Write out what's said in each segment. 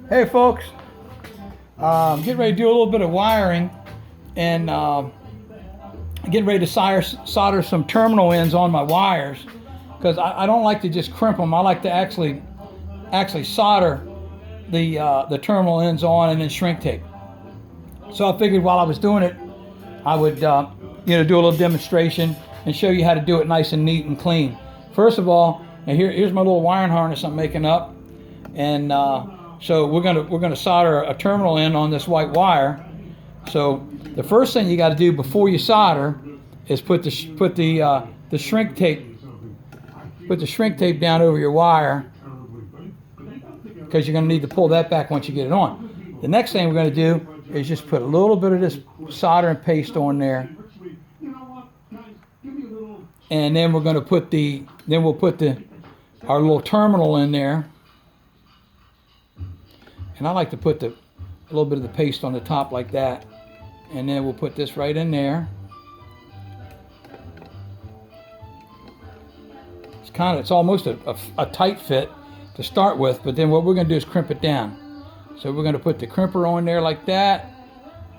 Hey folks, I'm getting ready to do a little bit of wiring and getting ready to solder some terminal ends on my wires, because I don't like to just crimp them. I like to actually solder the terminal ends on and then shrink tape. So I figured while I was doing it, I would do a little demonstration and show you how to do it nice and neat and clean. First of all, and here's my little wiring harness I'm making up, and so we're gonna solder a terminal end on this white wire. So the first thing you got to do before you solder is put the shrink tape down over your wire, because you're going to need to pull that back once you get it on. The next thing we're going to do is just put a little bit of this soldering paste on there, and then we're going to put our little terminal in there. And I like to put a little bit of the paste on the top like that, and then we'll put this right in there. It's almost a tight fit to start with, but then what we're going to do is crimp it down. So we're going to put the crimper on there like that.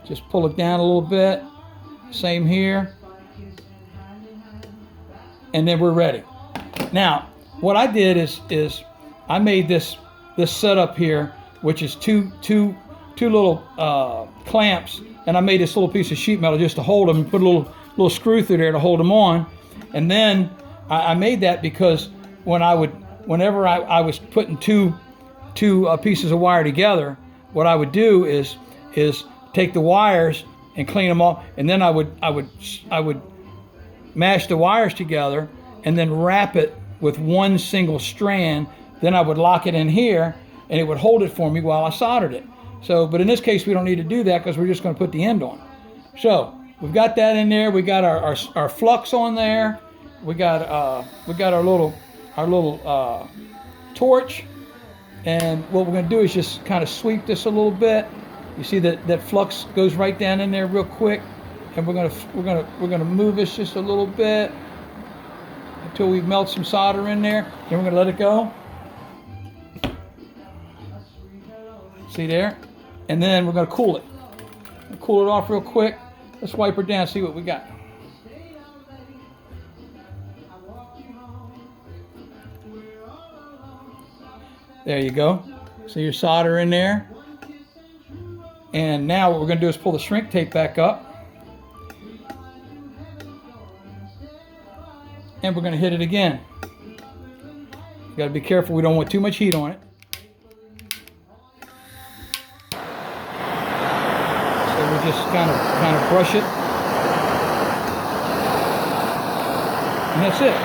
Just pull it down a little bit. Same here. And then we're ready. Now, what I did is I made this setup here, which is two little clamps, and I made this little piece of sheet metal just to hold them, and put a little screw through there to hold them on. And then I made that because whenever I was putting two pieces of wire together, what I would do is take the wires and clean them off, and then I would mash the wires together and then wrap it with one single strand. Then I would lock it in here, and it would hold it for me while I soldered it. So, but in this case, we don't need to do that because we're just going to put the end on. So we've got that in there. We got our flux on there. We got our little torch, and what we're going to do is just kind of sweep this a little bit. You see that flux goes right down in there real quick, and we're gonna move this just a little bit until we melt some solder in there. Then we're gonna let it go. See there? And then we're gonna cool it. Cool it off real quick. Let's wipe her down, see what we got. There you go. So your solder in there. And now what we're going to do is pull the shrink tape back up. And we're going to hit it again. You got to be careful, we don't want too much heat on it. So we just kind of brush it. And that's it.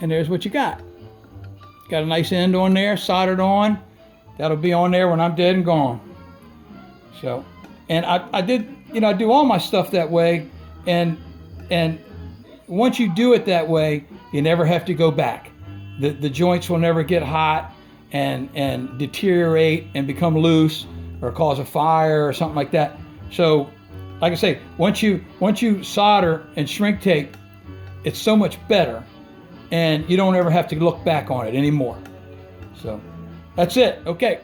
And there's what you got. Got a nice end on there, soldered on. That'll be on there when I'm dead and gone. So, and I do all my stuff that way, and once you do it that way, you never have to go back. The joints will never get hot and deteriorate and become loose or cause a fire or something like that. So, like I say, once you solder and shrink tape, it's so much better. And you don't ever have to look back on it anymore. So that's it. Okay.